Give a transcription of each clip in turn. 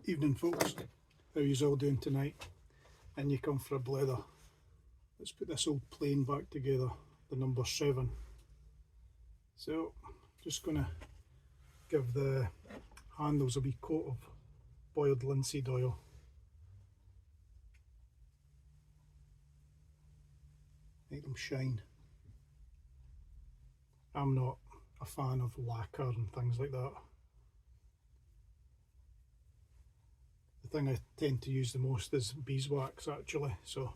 Evening folks, how you all doing tonight? And you come for a blether. Let's put this old plane back together, the number 7. So just going to give the handles a wee coat of boiled linseed oil. Make them shine. I'm not a fan of lacquer and things like that. The thing I tend to use the most is beeswax actually, so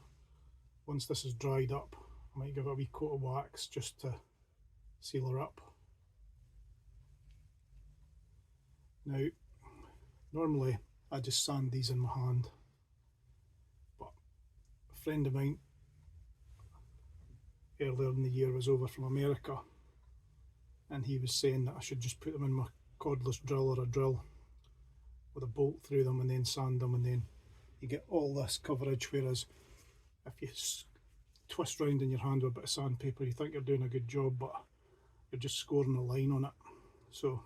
once this is dried up I might give it a wee coat of wax just to seal her up. Now normally I just sand these in my hand, but a friend of mine earlier in the year was over from America and he was saying that I should just put them in my cordless drill or a drill with a bolt through them and then sand them, and then you get all this coverage, whereas if you twist round in your hand with a bit of sandpaper you think you're doing a good job but you're just scoring a line on it. So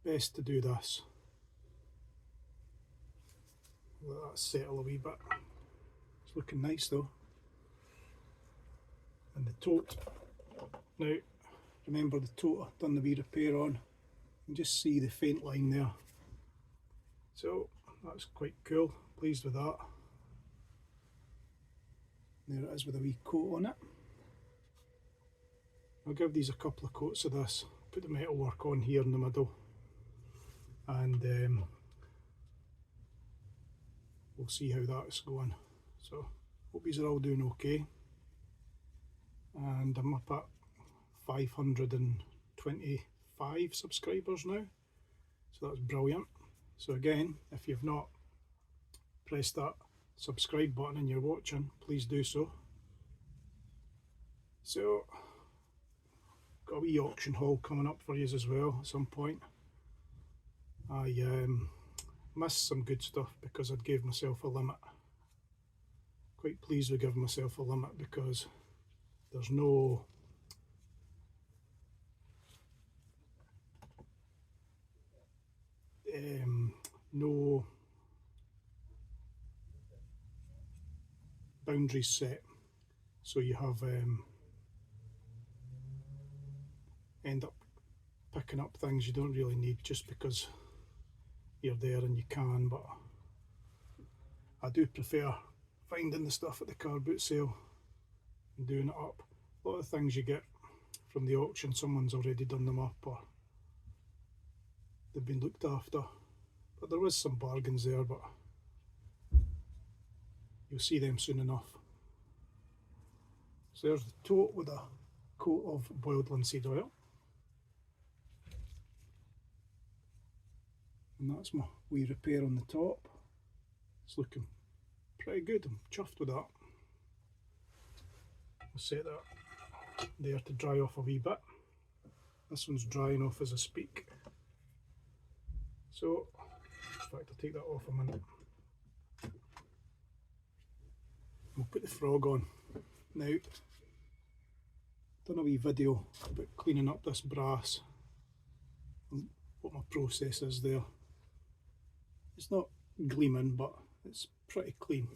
best to do this. Let that settle a wee bit. It's looking nice though. And the tote, now remember the tote I've done the wee repair on, you can just see the faint line there. So that's quite cool, pleased with that. There it is with a wee coat on it. I'll give these a couple of coats of this, put the metalwork on here in the middle, and we'll see how that's going. So hope these are all doing okay. And I'm up at 525 subscribers now, so that's brilliant. So again, if you've not pressed that subscribe button and you're watching, please do so. So got a wee auction haul coming up for you as well at some point. I missed some good stuff because I'd gave myself a limit. Quite pleased with giving myself a limit because there's no boundaries set, so you have end up picking up things you don't really need just because you're there and you can. But I do prefer finding the stuff at the car boot sale and doing it up. A lot of things you get from the auction, someone's already done them up or they've been looked after, but there was some bargains there, but you'll see them soon enough. So there's the tote with a coat of boiled linseed oil, and that's my wee repair on the top. It's looking pretty good, I'm chuffed with that. I'll set that there to dry off a wee bit. This one's drying off as I speak. So, in fact I'll take that off a minute. We'll put the frog on. Now, done a wee video about cleaning up this brass and what my process is there. It's not gleaming, but it's pretty clean.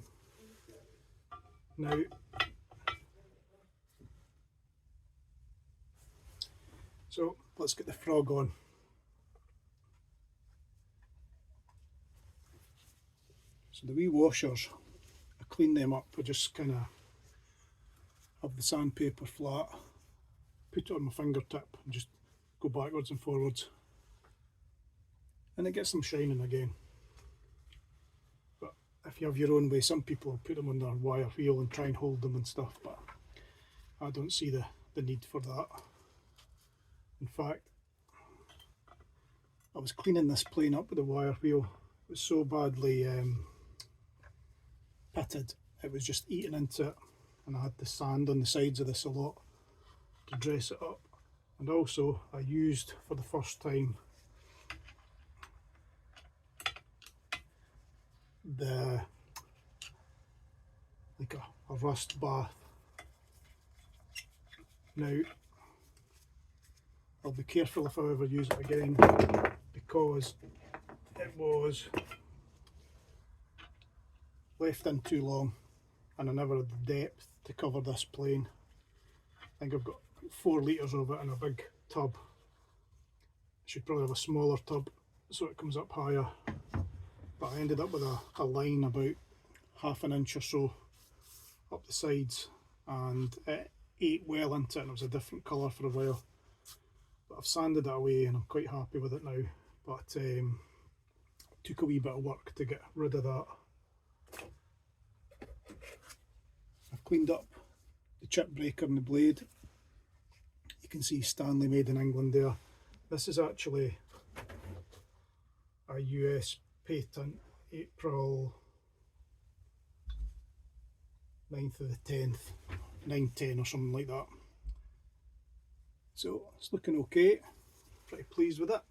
Now, so let's get the frog on. So the wee washers, I clean them up. I just kind of have the sandpaper flat, put it on my fingertip and just go backwards and forwards, and it gets them shining again. But if you have your own way, some people will put them on their wire wheel and try and hold them and stuff, but I don't see the need for that. In fact, I was cleaning this plane up with a wire wheel. It was so badly pitted, it was just eating into it, and I had the sand on the sides of this a lot to dress it up. And also I used for the first time like a rust bath. Now I'll be careful if I ever use it again because it was left in too long and I never had the depth to cover this plane. I think I've got 4 litres of it in a big tub. I should probably have a smaller tub so it comes up higher, but I ended up with a line about half an inch or so up the sides, and it ate well into it and it was a different colour for a while. But I've sanded it away and I'm quite happy with it now, but it took a wee bit of work to get rid of that. I've cleaned up the chip breaker and the blade. You can see Stanley made in England there. This is actually a US patent, April 9th of the 10th, 9/10 or something like that. So it's looking okay, pretty pleased with it.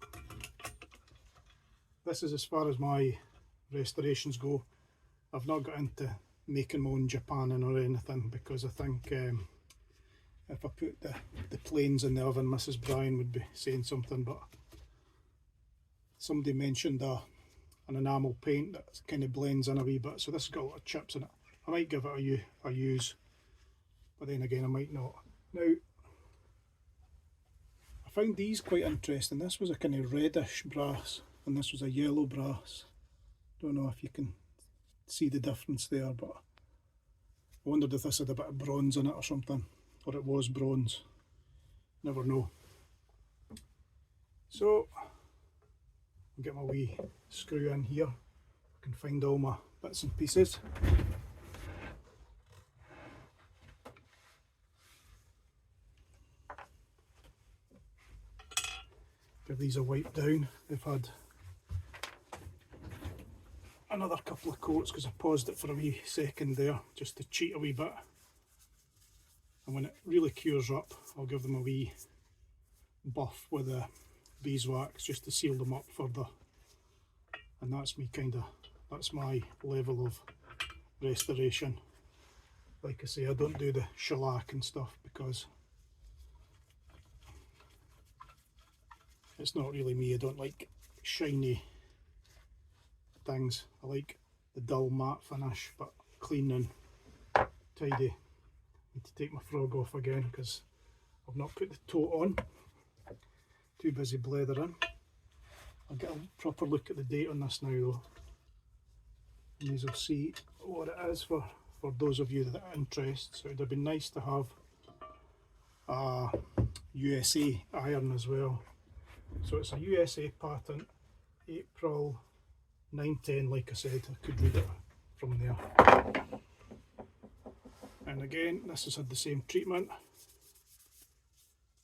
This is as far as my restorations go. I've not got into making my own Japaning or anything, because I think if I put the planes in the oven, Mrs. Bryan would be saying something. But somebody mentioned an enamel paint that kind of blends in a wee bit, so this has got a lot of chips in it. I might give it a use, but then again I might not. Now, I found these quite interesting. This was a kind of reddish brass and this was a yellow brass. Don't know if you can see the difference there, but I wondered if this had a bit of bronze in it or something, or it was bronze. Never know. So I'll get my wee screw in here. I can find all my bits and pieces. Give these a wipe down. They've had another couple of coats because I paused it for a wee second there just to cheat a wee bit. And when it really cures up, I'll give them a wee buff with the beeswax just to seal them up further. And that's that's my level of restoration. Like I say, I don't do the shellac and stuff because it's not really me. I don't like shiny things. I like the dull matte finish, but clean and tidy. Need to take my frog off again because I've not put the tote on. Too busy blethering. I'll get a proper look at the date on this now though. You may as well see what it is for those of you that are interested. So it would have been nice to have a USA iron as well. So it's a USA patent, April 9/10, like I said. I could read it from there. And again, this has had the same treatment.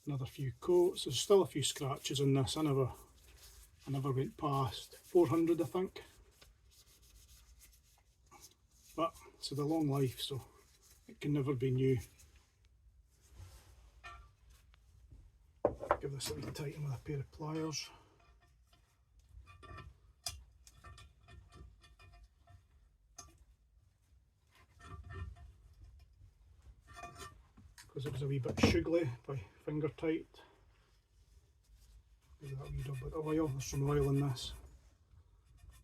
Another few coats. There's still a few scratches on this. I never went past 400, I think. But it's had a long life, so it can never be new. Give this a wee tighten with a pair of pliers. Because it was a wee bit sugly by finger tight. Give that wee bit of oil. There's some oil in this.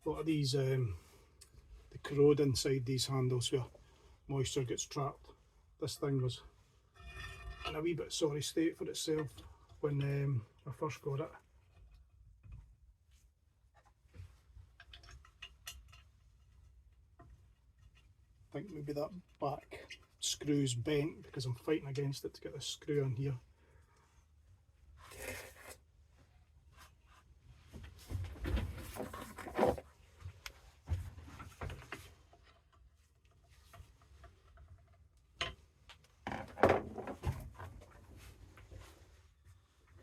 A lot of these, they corrode inside these handles where moisture gets trapped. This thing was in a wee bit sorry state for itself when I first got it. I think maybe that back screw's bent because I'm fighting against it to get this screw in here.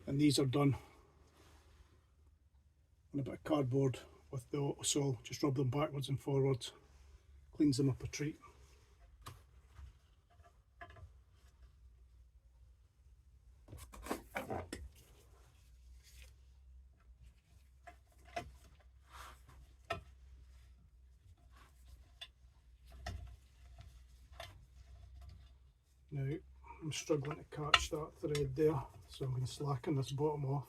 And these are done on a bit of cardboard with the autosol. Just rub them backwards and forwards, cleans them up a treat. Now I'm struggling to catch that thread there, so I'm going to slacken this bottom off.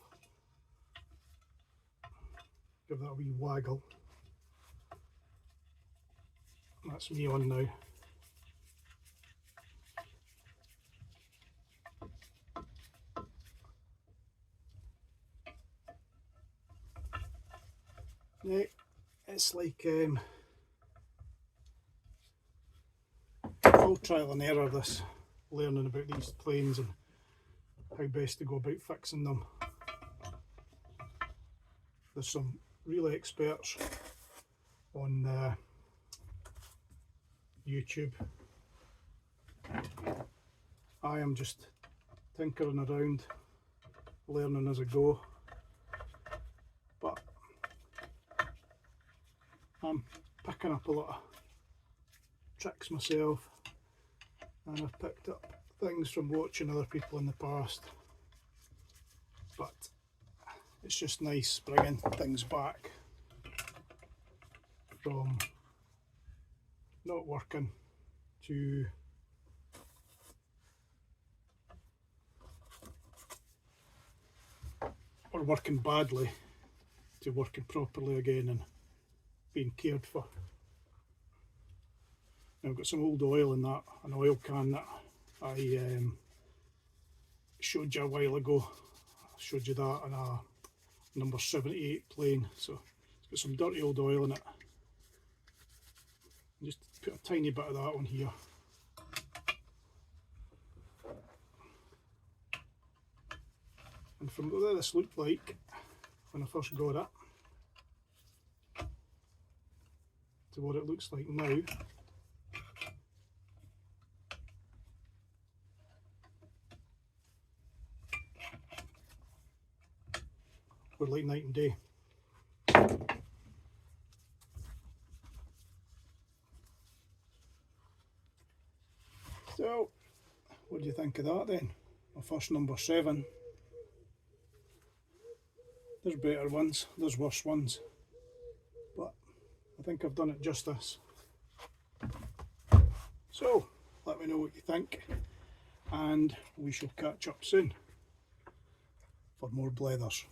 Give that a wee waggle. that's me on now. Now, it's like full trial and error, this, learning about these planes and how best to go about fixing them. There's some real experts on YouTube. I am just tinkering around, learning as I go, but I'm picking up a lot of tricks myself, and I've picked up things from watching other people in the past, but it's just nice bringing things back from not working to or working badly to working properly again and being cared for. Now, I've got some old oil in that, an oil can that I showed you a while ago. I showed you that on a number 78 plane, so it's got some dirty old oil in it. Just put a tiny bit of that on here. And from what this looked like when I first got it to what it looks like now, we're like night and day. So, what do you think of that then? My first number 7. There's better ones, there's worse ones, but I think I've done it justice. So, let me know what you think, and we shall catch up soon for more blethers.